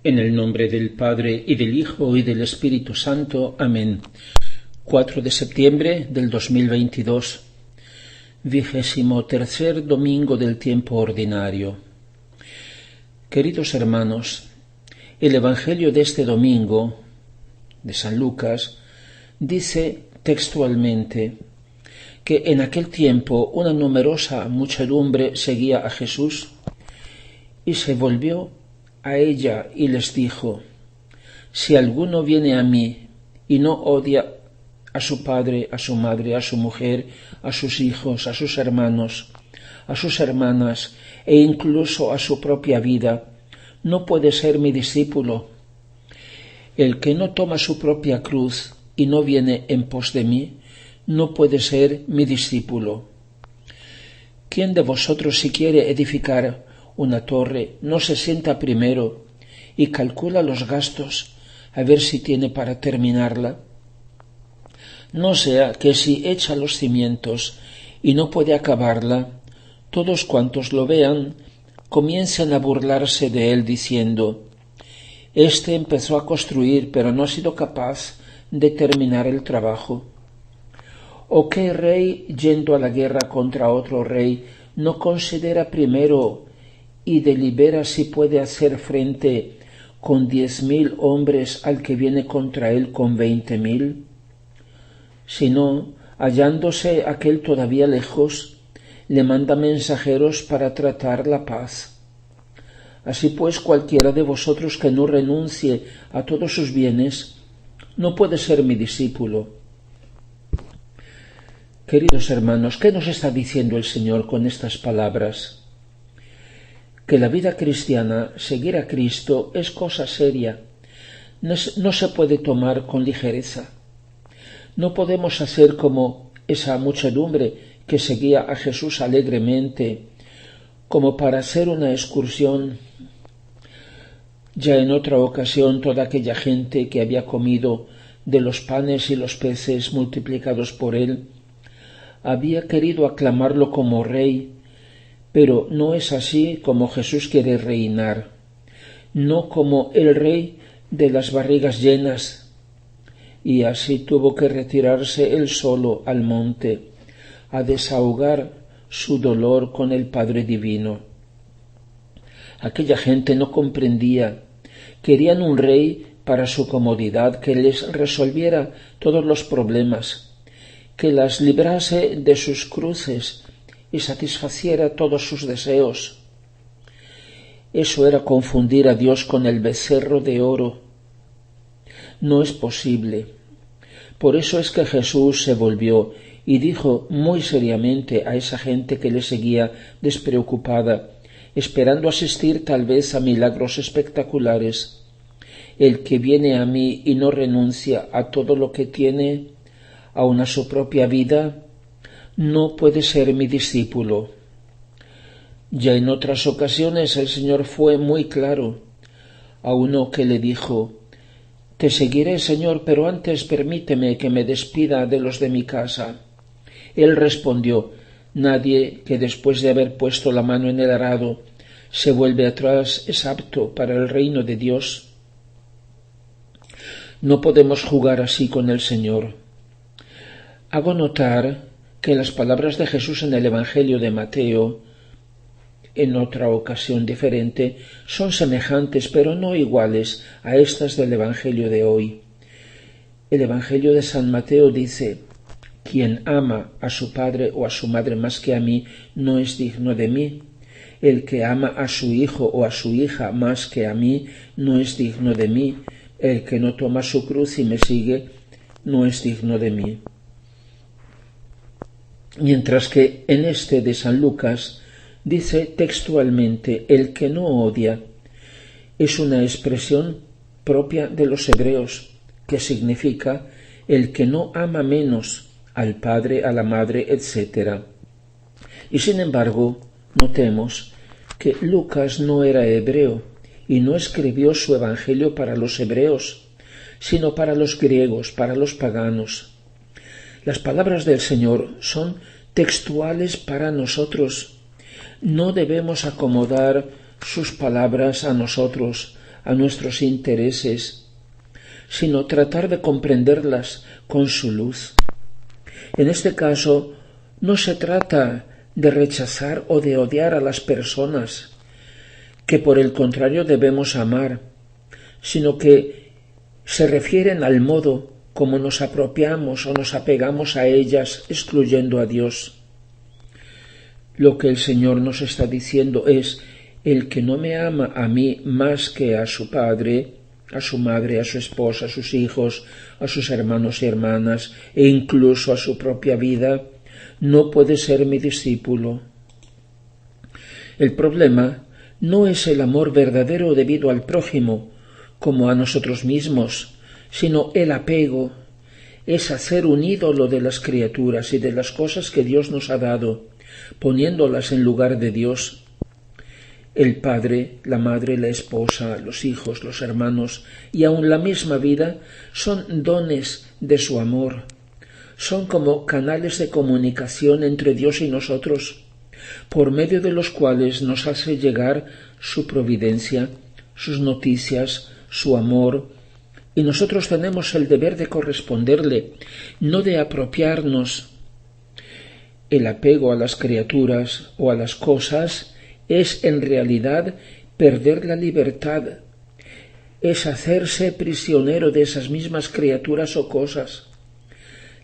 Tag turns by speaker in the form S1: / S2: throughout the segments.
S1: En el nombre del Padre, y del Hijo, y del Espíritu Santo. Amén. 4 de septiembre del 2022. 23º domingo del tiempo ordinario. Queridos hermanos, el Evangelio de este domingo, de San Lucas, dice textualmente que en aquel tiempo una numerosa muchedumbre seguía a Jesús y se volvió a ella y les dijo: si alguno viene a mí y no odia a su padre, a su madre, a su mujer, a sus hijos, a sus hermanos, a sus hermanas e incluso a su propia vida, no puede ser mi discípulo. El que no toma su propia cruz y no viene en pos de mí, no puede ser mi discípulo. ¿Quién de vosotros, si quiere edificar una torre, no se sienta primero y calcula los gastos a ver si tiene para terminarla? No sea que si echa los cimientos y no puede acabarla, todos cuantos lo vean comiencen a burlarse de él diciendo: este empezó a construir pero no ha sido capaz de terminar el trabajo. ¿O qué rey, yendo a la guerra contra otro rey, no considera primero y delibera si puede hacer frente con 10.000 hombres al que viene contra él con 20.000? Si no, hallándose aquel todavía lejos, le manda mensajeros para tratar la paz. Así pues, cualquiera de vosotros que no renuncie a todos sus bienes, no puede ser mi discípulo. Queridos hermanos, ¿qué nos está diciendo el Señor con estas palabras? Que la vida cristiana, seguir a Cristo, es cosa seria. No se puede tomar con ligereza. No podemos hacer como esa muchedumbre que seguía a Jesús alegremente, como para hacer una excursión. Ya en otra ocasión toda aquella gente que había comido de los panes y los peces multiplicados por él, había querido aclamarlo como rey, pero no es así como Jesús quiere reinar, no como el rey de las barrigas llenas, y así tuvo que retirarse él solo al monte, a desahogar su dolor con el Padre Divino. Aquella gente no comprendía, querían un rey para su comodidad, que les resolviera todos los problemas, que las librase de sus cruces y satisfaciera todos sus deseos. Eso era confundir a Dios con el becerro de oro. No es posible. Por eso es que Jesús se volvió y dijo muy seriamente a esa gente que le seguía despreocupada, esperando asistir tal vez a milagros espectaculares: el que viene a mí y no renuncia a todo lo que tiene, aun a su propia vida, no puede ser mi discípulo. Ya en otras ocasiones el Señor fue muy claro. A uno que le dijo: te seguiré, Señor, pero antes permíteme que me despida de los de mi casa. Él respondió: nadie que después de haber puesto la mano en el arado se vuelve atrás es apto para el reino de Dios. No podemos jugar así con el Señor. Hago notar que las palabras de Jesús en el Evangelio de Mateo, en otra ocasión diferente, son semejantes pero no iguales a estas del Evangelio de hoy. El Evangelio de San Mateo dice: quien ama a su padre o a su madre más que a mí no es digno de mí. El que ama a su hijo o a su hija más que a mí no es digno de mí. El que no toma su cruz y me sigue no es digno de mí. Mientras que en este de San Lucas dice textualmente: el que no odia. Es una expresión propia de los hebreos, que significa el que no ama menos al padre, a la madre, etc. Y sin embargo, notemos que Lucas no era hebreo y no escribió su evangelio para los hebreos, sino para los griegos, para los paganos. Las palabras del Señor son textuales para nosotros. No debemos acomodar sus palabras a nosotros, a nuestros intereses, sino tratar de comprenderlas con su luz. En este caso, no se trata de rechazar o de odiar a las personas, que por el contrario debemos amar, sino que se refieren al modo como nos apropiamos o nos apegamos a ellas, excluyendo a Dios. Lo que el Señor nos está diciendo es: el que no me ama a mí más que a su padre, a su madre, a su esposa, a sus hijos, a sus hermanos y hermanas, e incluso a su propia vida, no puede ser mi discípulo. El problema no es el amor verdadero debido al prójimo, como a nosotros mismos, sino el apego, es hacer un ídolo de las criaturas y de las cosas que Dios nos ha dado, poniéndolas en lugar de Dios. El padre, la madre, la esposa, los hijos, los hermanos y aun la misma vida son dones de su amor. Son como canales de comunicación entre Dios y nosotros, por medio de los cuales nos hace llegar su providencia, sus noticias, su amor, y nosotros tenemos el deber de corresponderle, no de apropiarnos. El apego a las criaturas o a las cosas es en realidad perder la libertad, es hacerse prisionero de esas mismas criaturas o cosas.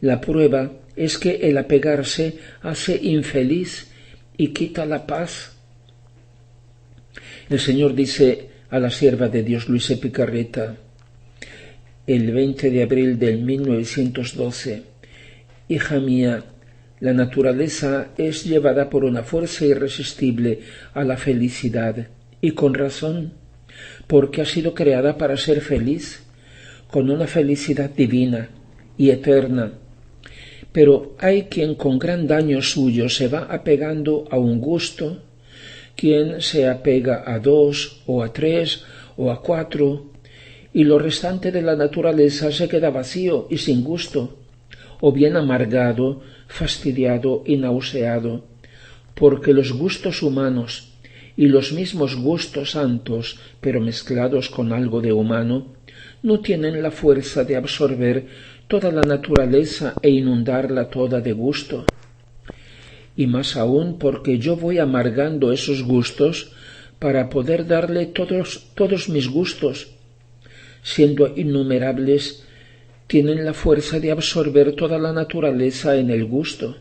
S1: La prueba es que el apegarse hace infeliz y quita la paz. El Señor dice a la sierva de Dios Luisa Picarreta, el 20 de abril del 1912, hija mía, la naturaleza es llevada por una fuerza irresistible a la felicidad, y con razón, porque ha sido creada para ser feliz, con una felicidad divina y eterna. Pero hay quien con gran daño suyo se va apegando a un gusto, quien se apega a 2 o a 3 o a 4, y lo restante de la naturaleza se queda vacío y sin gusto, o bien amargado, fastidiado y nauseado, porque los gustos humanos y los mismos gustos santos, pero mezclados con algo de humano, no tienen la fuerza de absorber toda la naturaleza e inundarla toda de gusto. Y más aún porque yo voy amargando esos gustos para poder darle todos mis gustos, siendo innumerables, tienen la fuerza de absorber toda la naturaleza en el gusto.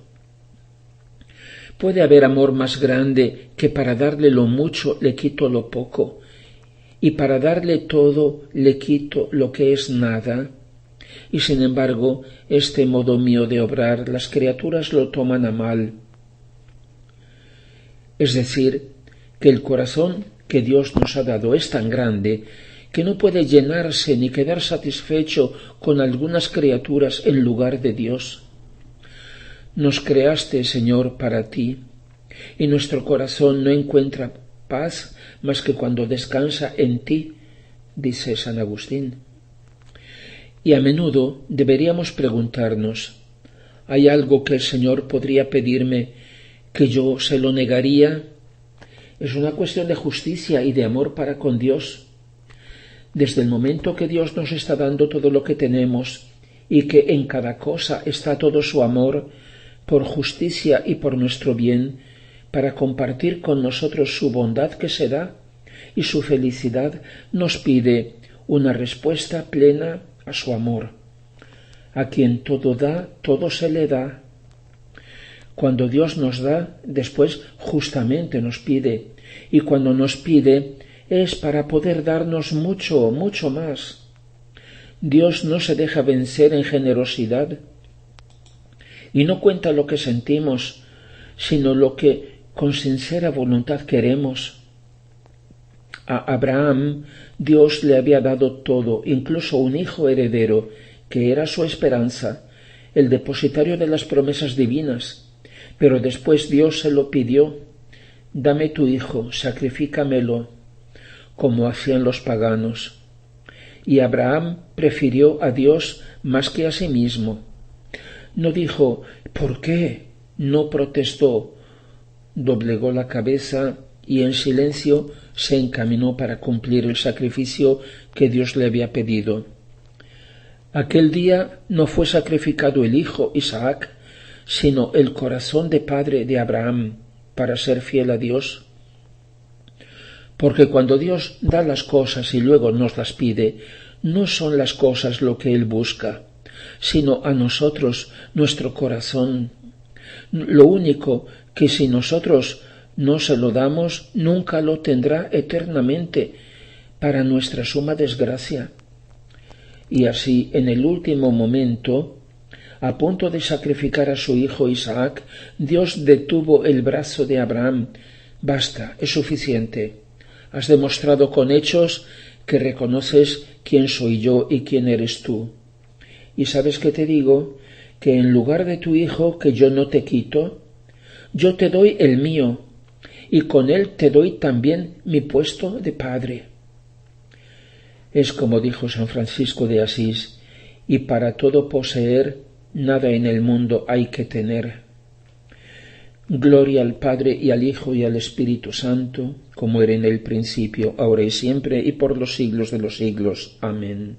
S1: ¿Puede haber amor más grande que para darle lo mucho le quito lo poco, y para darle todo le quito lo que es nada? Y sin embargo, este modo mío de obrar las criaturas lo toman a mal. Es decir, que el corazón que Dios nos ha dado es tan grande que no puede llenarse ni quedar satisfecho con algunas criaturas en lugar de Dios. Nos creaste, Señor, para ti, y nuestro corazón no encuentra paz más que cuando descansa en ti, dice San Agustín. Y a menudo deberíamos preguntarnos, ¿hay algo que el Señor podría pedirme que yo se lo negaría? Es una cuestión de justicia y de amor para con Dios. Desde el momento que Dios nos está dando todo lo que tenemos y que en cada cosa está todo su amor, por justicia y por nuestro bien, para compartir con nosotros su bondad que se da y su felicidad, nos pide una respuesta plena a su amor. A quien todo da, todo se le da. Cuando Dios nos da, después justamente nos pide, y cuando nos pide es para poder darnos mucho, mucho más. Dios no se deja vencer en generosidad y no cuenta lo que sentimos, sino lo que con sincera voluntad queremos. A Abraham Dios le había dado todo, incluso un hijo heredero, que era su esperanza, el depositario de las promesas divinas, pero después Dios se lo pidió: dame tu hijo, sacrifícamelo, como hacían los paganos. Y Abraham prefirió a Dios más que a sí mismo. No dijo, ¿por qué? No protestó, doblegó la cabeza y en silencio se encaminó para cumplir el sacrificio que Dios le había pedido. Aquel día no fue sacrificado el hijo Isaac, sino el corazón de padre de Abraham, para ser fiel a Dios. Porque cuando Dios da las cosas y luego nos las pide, no son las cosas lo que Él busca, sino a nosotros, nuestro corazón. Lo único que si nosotros no se lo damos, nunca lo tendrá eternamente, para nuestra suma desgracia. Y así, en el último momento, a punto de sacrificar a su hijo Isaac, Dios detuvo el brazo de Abraham. Basta, es suficiente. Has demostrado con hechos que reconoces quién soy yo y quién eres tú. ¿Y sabes qué te digo? Que en lugar de tu hijo, que yo no te quito, yo te doy el mío, y con él te doy también mi puesto de padre. Es como dijo San Francisco de Asís, y para todo poseer, nada en el mundo hay que tener. Gloria al Padre y al Hijo y al Espíritu Santo, como era en el principio, ahora y siempre, y por los siglos de los siglos. Amén.